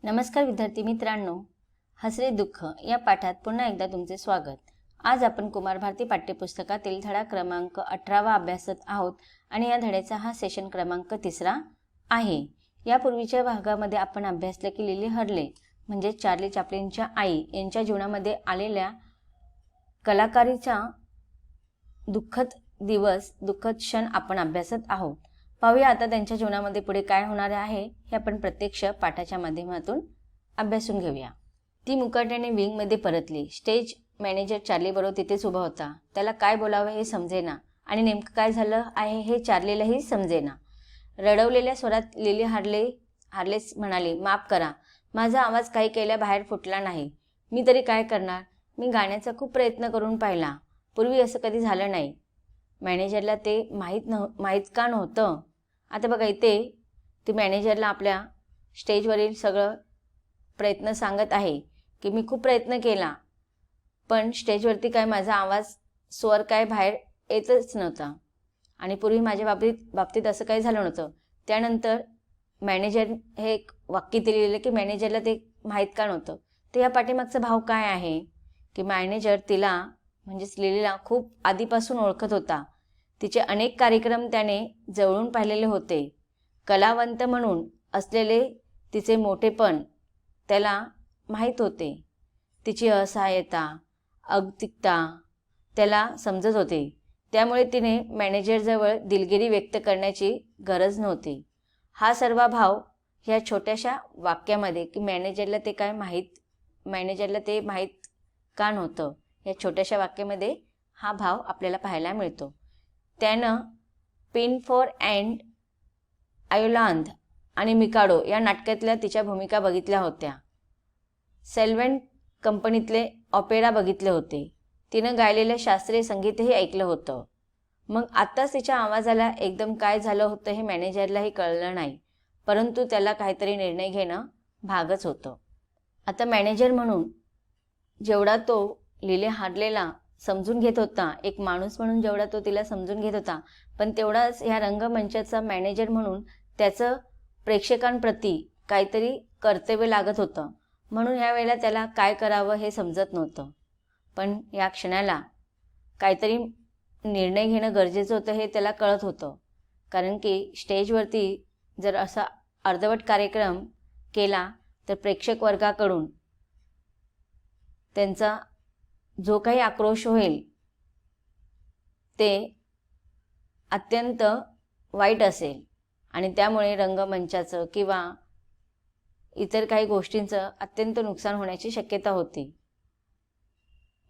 नमस्कार विद्यार्थी मित्रांनो, हसरे दुःख या पाठात पुन्हा एकदा तुमचे स्वागत। आज आपण कुमार भारती पाठ्यपुस्तकातील धडा क्रमांक 18 अभ्यासत आहोत आणि या धड्याचा हा सेशन क्रमांक 3 आहे। यापूर्वीच्या भागामध्ये आपण अभ्यासले की लिली हडले म्हणजे चार्ली चॅप्लिनच्या आई यांच्या जीवनामध्ये आलेल्या कलाकारीचा दुःखद दिवस, दुःखद क्षण आपण अभ्यासत आहोत। पाहूया आता त्यांच्या जीवनामध्ये पुढे काय होणार आहे हे आपण प्रत्यक्ष पाठाच्या माध्यमातून अभ्यासून घेऊया। ती मुकाट्याने विंगमध्ये परतली। स्टेज मॅनेजर चार्ली बरोबर तिथेच उभा होता। त्याला काय बोलावे हे समजेना आणि नेमकं काय झालं आहे हे चार्लीलाही समजेना। रडवलेल्या स्वरात लिली हार्लेस म्हणाली, माफ करा, माझा आवाज काही केल्या बाहेर फुटला नाही। मी तरी काय करणार? मी गाण्याचा खूप प्रयत्न करून पाहिला, पूर्वी असं कधी झालं नाही। मॅनेजरला ते माहीत का नव्हतं? आता बघा इथे ती मॅनेजरला आपल्या स्टेजवरील सगळं प्रयत्न सांगत आहे की मी खूप प्रयत्न केला, पण स्टेजवरती काय माझा आवाज स्वर काय बाहेर येतच नव्हता आणि पूर्वी माझ्या बाबतीत असं काही झालं नव्हतं। त्यानंतर मॅनेजर हे एक वाक्य दिलेलं की मॅनेजरला ते माहीत का नव्हतं। तर या पाठीमागचा भाव काय आहे की मॅनेजर तिला म्हणजेच लिलीला खूप आधीपासून ओळखत होता। तिचे अनेक कार्यक्रम त्याने जवळून पाहिलेले होते। कलावंत म्हणून असलेले तिचे मोठेपण त्याला माहीत होते। तिची असहाय्यता, अगतिकता त्याला समजत होते। त्यामुळे तिने मॅनेजरजवळ दिलगिरी व्यक्त करण्याची गरज नव्हती। हा सर्व भाव ह्या छोट्याशा वाक्यामध्ये की मॅनेजरला ते माहीत का नव्हतं, या छोट्याशा वाक्यामध्ये हा भाव आपल्याला पाहायला मिळतो। त्यानं पिनफोर अँड आयोलांद आणि मिकाडो या नाटकातल्या तिच्या भूमिका बघितल्या होत्या। सेल्वेंट कंपनीतले ऑपेरा बघितले होते। तिनं गायलेलं शास्त्रीय संगीतही ऐकलं होतं। मग आत्ताच तिच्या आवाजाला एकदम काय झालं होतं हे मॅनेजरलाही कळलं नाही, परंतु त्याला काहीतरी निर्णय घेणं भागच होतं। आता मॅनेजर म्हणून जेवढा तो लिली हार्लेला समजून घेत होता, एक माणूस म्हणून जेवढा तो तिला समजून घेत होता, पण तेवढाच ह्या रंगमंचाचा मॅनेजर म्हणून त्याचं प्रेक्षकांप्रती काहीतरी कर्तव्य लागत होतं। म्हणून यावेळेला त्याला काय करावं हे समजत नव्हतं, पण या क्षणाला काहीतरी निर्णय घेणं गरजेचं होतं हे त्याला कळत होतं। कारण की स्टेजवरती जर असा अर्धवट कार्यक्रम केला तर प्रेक्षक वर्गाकडून त्यांचा जो काही आक्रोश होईल ते अत्यंत वाईट असेल आणि त्यामुळे रंगमंचाचं किंवा इतर काही गोष्टींचं अत्यंत नुकसान होण्याची शक्यता होती।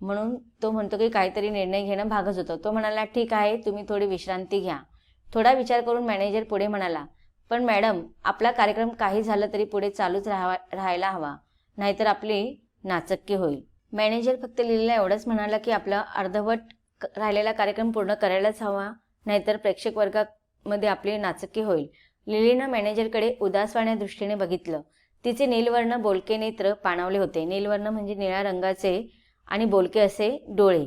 म्हणून तो म्हणतो की काहीतरी निर्णय घेणं भागच होतं। तो म्हणाला, ठीक आहे, तुम्ही थोडी विश्रांती घ्या। थोडा विचार करून मॅनेजर पुढे म्हणाला, पण मॅडम, आपला कार्यक्रम काही झालं तरी पुढे चालूच राहायला हवा, नाहीतर आपली नाचक्की होईल। मॅनेजर फक्त लिलीला एवढंच म्हणाला की आपला अर्धवट राहिलेला कार्यक्रम पूर्ण करायलाच हवा, नाहीतर प्रेक्षक वर्गामध्ये आपली नाचक्की होईल। लिलीनं मॅनेजरकडे उदासवाण्या दृष्टीने बघितलं। तिचे नीलवर्ण बोलके नेत्र पाणावले होते। नीलवर्ण म्हणजे निळ्या रंगाचे आणि बोलके असे डोळे,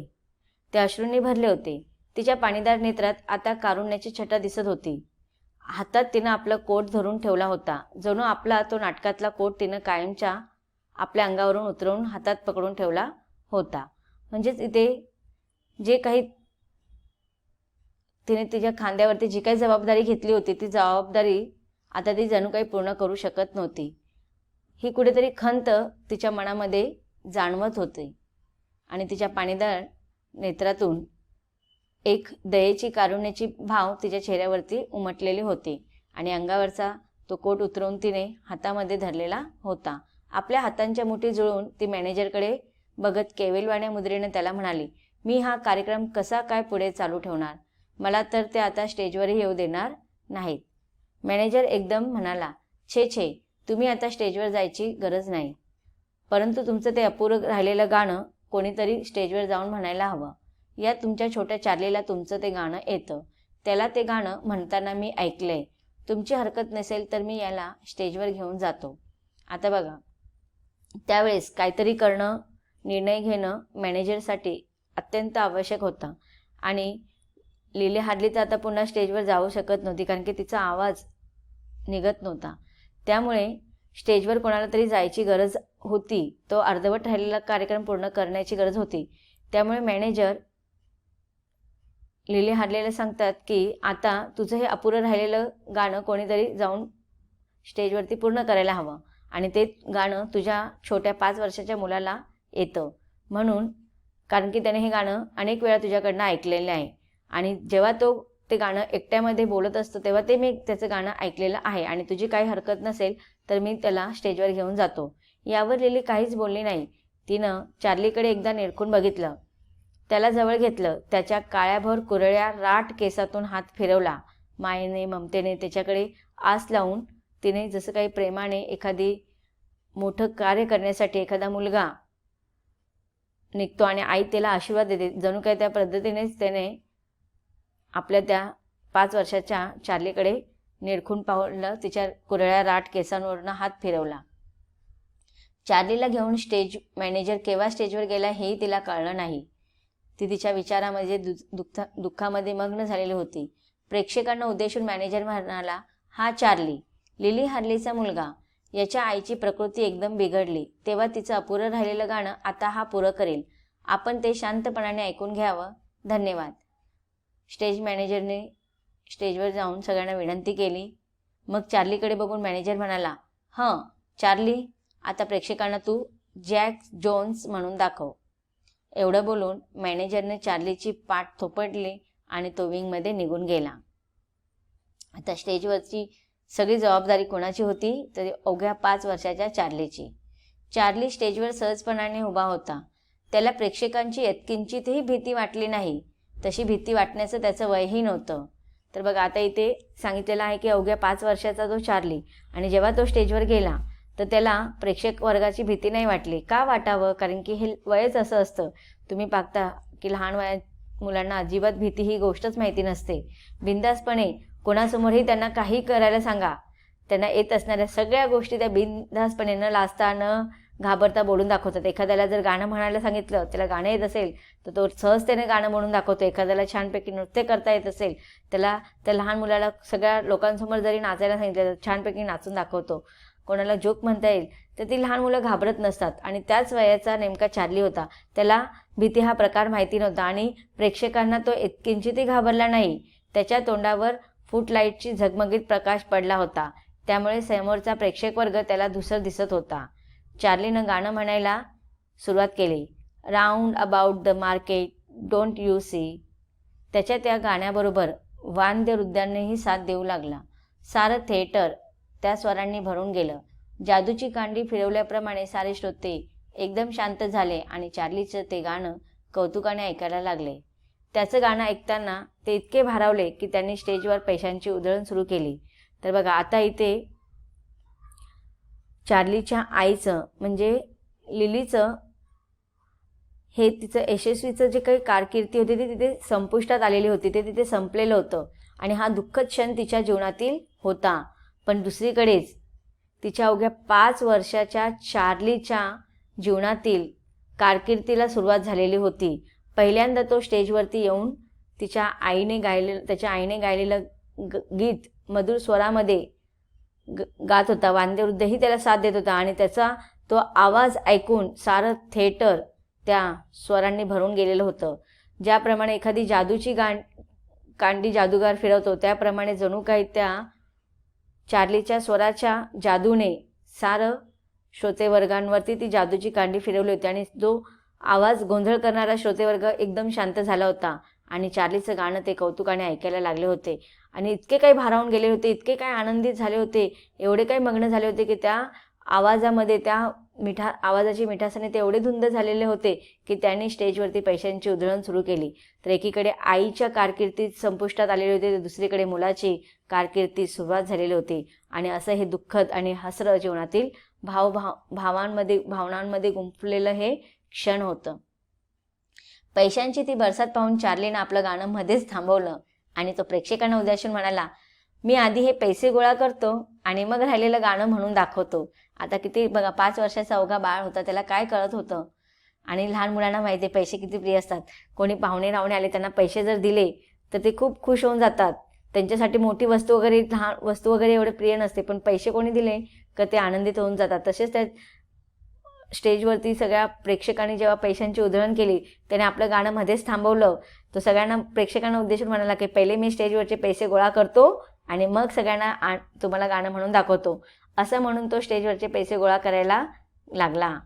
ते अश्रूंनी भरले होते। तिच्या पाणीदार नेत्रात आता कारुण्याची छटा दिसत होती। हातात तिनं आपला कोट धरून ठेवला होता, जणू आपला तो नाटकातला कोट तिनं कायमच्या आपल्या अंगावरून उतरवून हातात पकडून ठेवला होता। म्हणजेच इथे जे काही तिने तिच्या खांद्यावरती जी काही जबाबदारी घेतली होती ती जबाबदारी आता ती जणू काही पूर्ण करू शकत नव्हती। ही कुठेतरी खंत तिच्या मनामध्ये जाणवत होती आणि तिच्या पाणीदार नेत्रातून एक दयेची, कारुण्याची भाव तिच्या चेहऱ्यावरती उमटलेली होती आणि अंगावरचा तो कोट उतरवून तिने हातामध्ये धरलेला होता। आपल्या हातांच्या मुठी जुळवून ती मॅनेजरकडे बघत केविलवाण्या मुद्रेने त्याला म्हणाली, मी हा कार्यक्रम कसा काय पुढे चालू ठेवणार? मला तर ते आता स्टेजवरही येऊ देणार नाहीत। मॅनेजर एकदम म्हणाला, छे, तुम्ही आता स्टेजवर जायची गरज नाही, परंतु तुमचं ते अपुरं राहिलेलं गाणं कोणीतरी स्टेजवर जाऊन म्हणायला हवं। या तुमच्या छोट्या चार्लीला तुमचं ते गाणं येतं, त्याला ते गाणं म्हणताना मी ऐकलंय। तुमची हरकत नसेल तर मी याला स्टेजवर घेऊन जातो। आता बघा, त्यावेळेस काहीतरी करणं, निर्णय घेणं मॅनेजरसाठी अत्यंत आवश्यक होतं आणि लिली हार्ले तर आता पुन्हा स्टेजवर जाऊ शकत नव्हती, कारण की तिचा आवाज निघत नव्हता। त्यामुळे स्टेजवर कोणाला तरी जायची गरज होती, तो अर्धवट राहिलेला कार्यक्रम पूर्ण करण्याची गरज होती. त्यामुळे मॅनेजर लिली हार्लेला सांगतात की आता तुझं हे अपुरं राहिलेलं गाणं कोणीतरी जाऊन स्टेजवरती पूर्ण करायला हवं आणि ते गाणं तुझ्या छोट्या 5 वर्षाच्या मुलाला येतं म्हणून, कारण की त्याने हे गाणं अनेक वेळा तुझ्याकडनं ऐकलेलं आहे आणि जेव्हा तो ते गाणं एकट्यामध्ये बोलत असतो तेव्हा ते मी त्याचं गाणं ऐकलेलं आहे आणि तुझी काही हरकत नसेल तर मी त्याला स्टेजवर घेऊन जातो. यावर लिली काहीच बोलली नाही. तिनं चार्लीकडे एकदा निरखून बघितलं, त्याला जवळ घेतलं, त्याच्या काळ्याभर कुरळ्या राठ केसातून हात फिरवला. मायेने ममतेने त्याच्याकडे आस लावून तिने जसं काही प्रेमाने एखादी मोठं कार्य करण्यासाठी एखादा मुलगा निघतो आणि आई त्याला आशीर्वाद देते, जणू काय त्या पद्धतीनेच त्याने आपल्या त्या 5 वर्षाच्या चार्लीकडे निरखून पाहिलं. तिच्या कुरळ्या राठ केसांवरून हात फिरवला. चार्लीला घेऊन स्टेज मॅनेजर केव्हा स्टेजवर गेला हेही तिला कळलं नाही. ती तिच्या विचारामध्ये दुःखामध्ये मग्न झालेली होती. प्रेक्षकांना उद्देशून मॅनेजर म्हणाला, हा चार्ली, लिली हार्लेचा मुलगा. याच्या आईची प्रकृती एकदम बिघडली, तेव्हा तिचं अपुरं राहिलेलं गाणं आता हा पुरं करेल. आपण ते शांतपणाने ऐकून घ्यावं. धन्यवाद. स्टेज मॅनेजरने स्टेजवर जाऊन सगळ्यांना विनंती केली. मग चार्लीकडे बघून मॅनेजर म्हणाला, चार्ली, आता प्रेक्षकांना तू जॅक जोन्स म्हणून दाखव. एवढं बोलून मॅनेजरने चार्लीची पाठ थोपटली आणि तो विंगमध्ये निघून गेला. आता स्टेजवरची सगळी जबाबदारी कोणाची होती तर अवघ्या 5 वर्षाच्या चार्लीची. चार्ली स्टेजवर सहजपणाने उभा होता. त्याला प्रेक्षकांची यत्किंचितही भीती वाटली नाही. तशी भीती वाटण्याचं त्याचं वयही नव्हतं. तर बघा, आता इथे सांगितलेलं आहे की अवघ्या 5 वर्षाचा जो चार्ली, आणि जेव्हा तो स्टेजवर गेला तर त्याला प्रेक्षक वर्गाची भीती नाही वाटली. का वाटावं? कारण की हे वयच असं असतं. तुम्ही पाहता की लहान वयात मुलांना अजिबात भीती ही गोष्टच माहिती नसते. बिनधास्तपणे कोणासमोरही त्यांना काही करायला सांगा, त्यांना येत असणाऱ्या सगळ्या गोष्टी त्या बिनधास्तपणे न लाजता न घाबरता बोलून दाखवतात. एखाद्याला जर गाणं म्हणायला सांगितलं, त्याला गाणं येत असेल तर तो सहजतेने गाणं म्हणून दाखवतो. एखाद्याला छानपैकी नृत्य करता येत असेल, त्याला त्या लहान मुलाला सगळ्या लोकांसमोर जरी नाचायला सांगितलं तर छानपैकी नाचून दाखवतो. कोणाला जोक म्हणता येईल तर ती लहान मुलं घाबरत नसतात. आणि त्याच वयाचा नेमका चार्ली होता. त्याला भीती हा प्रकार माहिती नव्हता आणि प्रेक्षकांना तो किंचितही घाबरला नाही. त्याच्या तोंडावर फुटलाईटची झगमगीत प्रकाश पडला होता, त्यामुळे समोरचा प्रेक्षक वर्ग त्याला धुसर दिसत होता. चार्लीनं गाणं म्हणायला सुरुवात केली. Round about the market don't you see. त्याच्या त्या गाण्याबरोबर वाद्य हृदयांनीही साथ देऊ लागला. सारं थिएटर त्या स्वरांनी भरून गेलं. जादूची कांडी फिरवल्याप्रमाणे सारे श्रोते एकदम शांत झाले आणि चार्लीचं ते गाणं कौतुकाने ऐकायला लागले. त्याचं गाणं ऐकताना ते इतके भारावले की त्यांनी स्टेजवर पैशांची उधळण सुरू केली. तर बघा, आता इथे चार्लीच्या आईचं म्हणजे लिलीचं हे तिचं यशस्वीचं जे काही कारकिर्दी होती ती तिथे संपुष्टात आलेली होती. ते तिथे संपलेलं होतं आणि हा दुःखद क्षण तिच्या जीवनातील होता. पण दुसरीकडेच तिच्या अवघ्या 5 वर्षाच्या चार्लीच्या जीवनातील कारकिर्दीला सुरुवात झालेली होती. पहिल्यांदा तो स्टेजवरती येऊन त्याच्या आईने गायलेलं गीत मधुर स्वरामध्ये गात होता. वाद्यवृद्धही त्याला साथ देत होता आणि त्याचा तो आवाज ऐकून सारं थिएटर त्या स्वरांनी भरून गेलेलं होतं. ज्याप्रमाणे एखादी जादूची कांडी जादूगार फिरवतो, त्याप्रमाणे जणू काही त्या चार्लीच्या स्वराच्या जादूने सारं श्रोतेवर्गांवरती ती जादूची कांडी फिरवली होती आणि जो आवाज गोंधळ करणारा श्रोतेवर्ग एकदम शांत झाला होता आणि चार्लीचं गाणं ते कौतुकाने ऐकायला लागले होते आणि इतके काही भारावून गेले होते, इतके काही आनंदित झाले होते, एवढे काही मग्न झाले होते की त्या आवाजामध्ये, त्या आवाजाची मिठासाने ते एवढे धुंद झालेले होते की त्यांनी स्टेजवरती पैशांची उधळण सुरू केली. तर एकीकडे आईच्या कारकिर्दीत संपुष्टात आलेली होती, तर दुसरीकडे मुलाची कारकिर्दीत सुरुवात झालेली होती. आणि असं हे दुःखद आणि हसरं जीवनातील भावनांमध्ये गुंफलेलं हे क्षण होतं. पैशांची ती बरसात पाहून चार्लीनं आपलं गाणं मध्येच थांबवलं आणि तो प्रेक्षकांना उद्देशून म्हणाला, मी आधी हे पैसे गोळा करतो आणि मग राहिलेलं गाणं म्हणून दाखवतो. आता किती बघा, 5 वर्षाचा अवघा बाळ होता, त्याला काय कळत होतं. आणि लहान मुलांना माहिती आहे पैसे किती प्रिय असतात. कोणी पाहुणे रावणे आले, त्यांना पैसे जर दिले तर ते खूप खुश होऊन जातात. त्यांच्यासाठी मोठी वस्तू वगैरे, लहान वस्तू वगैरे एवढे प्रिय नसते, पण पैसे कोणी दिले का ते आनंदित होऊन जातात. तसेच त्या स्टेजवरती सगळ्या प्रेक्षकांनी जेव्हा पैशांची उधळण केली, त्याने आपलं गाणं मध्येच थांबवलं. तो सगळ्यांना प्रेक्षकांना उद्देशून म्हणाला की पहिले मी स्टेजवरचे पैसे गोळा करतो आणि मग सगळ्यांना तुम्हाला गाणं म्हणून दाखवतो. असं म्हणून तो स्टेजवरचे पैसे गोळा करायला लागला.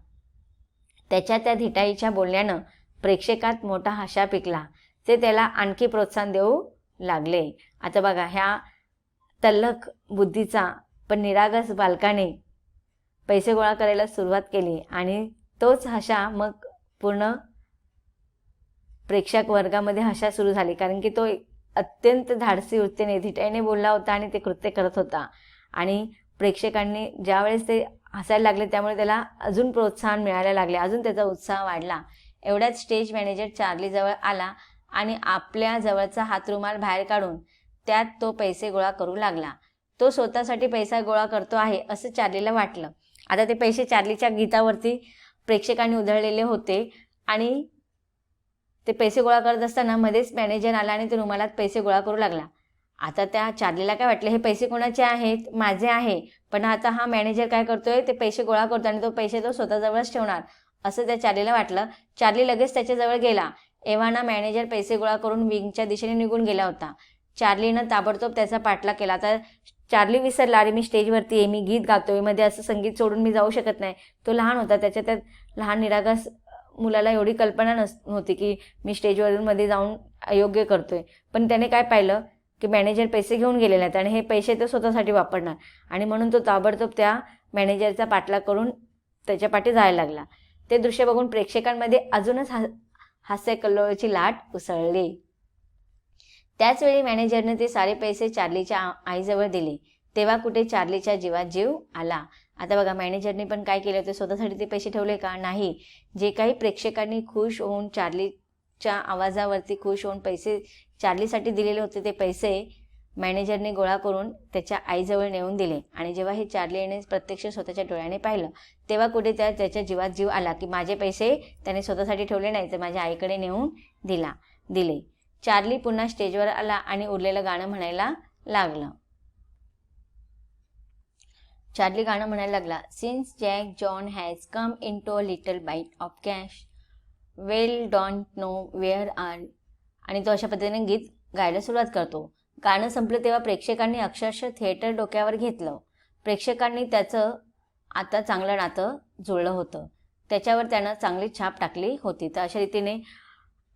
त्याच्या त्या धिटाईच्या बोलण्यानं प्रेक्षकात मोठा हशा पिकला. ते त्याला आणखी प्रोत्साहन देऊ लागले. आता बघा, ह्या तल्लख बुद्धीचा पण निरागस बालकाने पैसे गोळा करायला सुरुवात केली आणि तोच हशा मग पूर्ण प्रेक्षक वर्गामध्ये हशा सुरू झाली. कारण की तो अत्यंत धाडसी वृत्तीने धिटाईने बोलला होता आणि ते कृत्य करत होता. आणि प्रेक्षकांनी ज्यावेळेस ते हसायला लागले त्यामुळे त्याला अजून प्रोत्साहन मिळायला लागले, अजून त्याचा उत्साह वाढला. एवढ्यात स्टेज मॅनेजर चार्लीजवळ आला आणि आपल्या जवळचा हातरुमाल बाहेर काढून त्यात तो पैसे गोळा करू लागला. तो स्वतःसाठी पैसा गोळा करतो आहे असं चार्लीला वाटलं. आता ते पैसे चार्लीच्या गीतावरती प्रेक्षकांनी उधळलेले होते आणि ते पैसे गोळा करत असताना मध्येच मॅनेजर आला आणि ते रुमालात पैसे गोळा करू लागला. आता त्या चार्लीला काय वाटलं, हे पैसे कोणाचे आहेत? माझे आहे. पण आता हा मॅनेजर काय करतोय, ते पैसे गोळा करतो आणि तो पैसे तो स्वतःजवळच ठेवणार असं त्या चार्लीला वाटलं. चार्ली लगेच त्याच्याजवळ गेला. एव्हाना मॅनेजर पैसे गोळा करून विंगच्या दिशेने निघून गेला होता. चार्लीनं ताबडतोब त्याचा पाठलाग केला. आता चार्ली विसरला, अरे मी स्टेजवरती आहे, मी गीत गातोय, मध्ये असं संगीत सोडून मी जाऊ शकत नाही. तो लहान होता, त्याच्या लहान निरागस मुलाला एवढी कल्पना नव्हती की मी स्टेजवरून मध्ये जाऊन अयोग्य करतोय. पण त्याने काय पाहिलं की मॅनेजर पैसे घेऊन गेलेले आहेत आणि हे पैसे तो स्वतःसाठी वापरणार, आणि म्हणून तो ताबडतोब त्या मॅनेजरचा पाठलाग करून त्याच्या पाठी जायला लागला. ते दृश्य बघून प्रेक्षकांमध्ये अजूनच हास्य कल्लोळाची लाट उसळली. त्याचवेळी मॅनेजरने ते सारे पैसे चार्लीच्या आईजवळ दिले. तेव्हा कुठे चार्लीच्या जीवात जीव आला. आता बघा, मॅनेजरने पण काय केलं होतं, स्वतःसाठी ते पैसे ठेवले का? नाही. जे काही प्रेक्षकांनी खुश होऊन चार्लीच्या आवाजावरती खुश होऊन पैसे चार्लीसाठी दिलेले होते, ते पैसे मॅनेजरने गोळा करून त्याच्या आईजवळ नेऊन दिले. आणि जेव्हा हे चार्लीने प्रत्यक्ष स्वतःच्या डोळ्याने पाहिलं तेव्हा कुठे त्याच्या जीवात जीव आला की माझे पैसे त्याने स्वतःसाठी ठेवले नाही तर माझ्या आईकडे नेऊन दिले. चार्ली पुन्हा स्टेजवर आला आणि उरलेलं गाणं म्हणायला लागलं. चार्ली गाणं म्हणायला लागला. Since Jack John has come into a little bit of cash, well don't know where are, आणि तो अशा पद्धतीने गीत गायला सुरुवात करतो. गाणं संपलं तेव्हा प्रेक्षकांनी अक्षरशः थिएटर डोक्यावर घेतलं. प्रेक्षकांनी त्याचं आता चांगलं नातं जुळलं होतं, त्याच्यावर त्यानं चांगली छाप टाकली होती. तर अशा रीतीने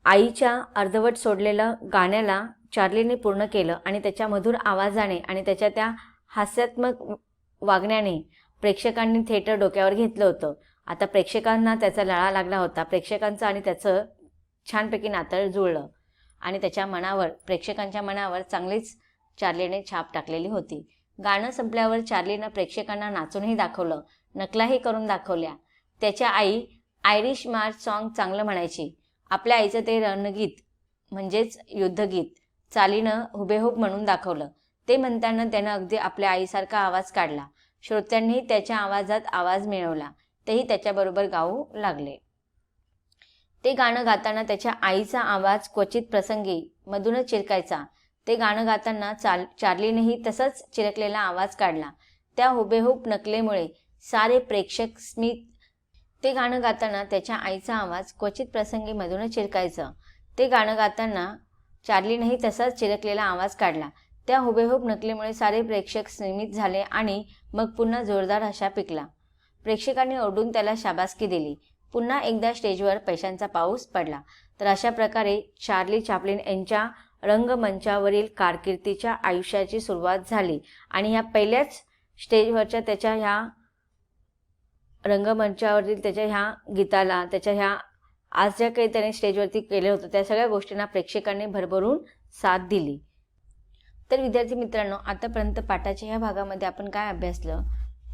आईच्या अर्धवट सोडलेलं गाण्याला चार्लीने पूर्ण केलं आणि त्याच्या मधुर आवाजाने आणि त्याच्या त्या हास्यात्मक वागण्याने प्रेक्षकांनी थिएटर डोक्यावर घेतलं होतं. आता प्रेक्षकांना त्याचा लळा लागला होता. प्रेक्षकांचं आणि त्याचं छानपैकी नातं जुळलं आणि प्रेक्षकांच्या मनावर चांगलीच चार्लीने छाप टाकलेली होती. गाणं संपल्यावर चार्लीनं प्रेक्षकांना नाचूनही दाखवलं, नकलाही करून दाखवल्या. त्याच्या आई आयरिश मार्च सॉन्ग चांगलं म्हणायची. आपल्या आईचं ते रणगीत म्हणजेच युद्धगीत चालीनं हुबेहूब म्हणून दाखवलं. ते म्हणताना त्यानं अगदी आपल्या आईसारखा आवाज काढला. श्रोत्यांनी त्याच्या आवाजात आवाज मिळवला, तेही त्याच्याबरोबर गाऊ लागले. ते गाणं गाताना त्याच्या आईचा आवाज क्वचित प्रसंगी मधूनच चिरकायचा. ते गाणं गाताना चार्लीनेही तसंच चिरकलेला आवाज काढला. त्या हुबेहूब नकलेमुळे सारे प्रेक्षक ते गाणं गाताना त्याच्या आईचा आवाज क्वचित प्रसंगी मधूनच चिरकायचं. ते गाणं गाताना चार्लीनेही तसाच चिरकलेला आवाज काढला. त्या हुबेहूब नकलेमुळे सारे प्रेक्षक स्मित झाले आणि मग पुन्हा जोरदार हशा पिकला. प्रेक्षकांनी ओरडून त्याला शाबासकी दिली. पुन्हा एकदा स्टेजवर पैशांचा पाऊस पडला. तर अशा प्रकारे चार्ली चॅप्लिन यांच्या रंगमंचावरील कारकिर्दीच्या आयुष्याची सुरुवात झाली. आणि ह्या पहिल्याच स्टेजवरच्या त्याच्या ह्या रंगमंचावरील त्याच्या ह्या गीताला, त्याच्या ह्या आज ज्या काही त्याने स्टेजवरती केलं होतं त्या सगळ्या गोष्टींना प्रेक्षकांनी भरभरून साथ दिली. तर विद्यार्थी मित्रांनो, आतापर्यंत पाठाच्या ह्या भागामध्ये आपण काय अभ्यासलं,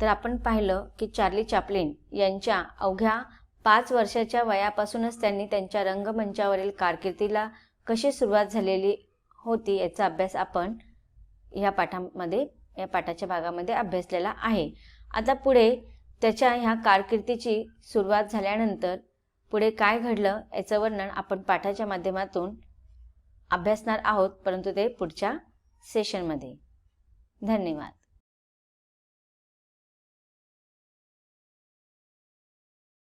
तर आपण पाहिलं की चार्ली चॅप्लिन यांच्या अवघ्या 5 वर्षाच्या वयापासूनच त्यांनी त्यांच्या रंगमंचावरील कारकिर्दीला कशी सुरुवात झालेली होती याचा अभ्यास आपण या पाठाच्या भागामध्ये अभ्यासलेला आहे. आता पुढे त्याच्या ह्या कारकिर्दीची सुरुवात झाल्यानंतर पुढे काय घडलं याचं वर्णन आपण पाठाच्या माध्यमातून अभ्यासणार आहोत, परंतु ते पुढच्या सेशनमध्ये. धन्यवाद.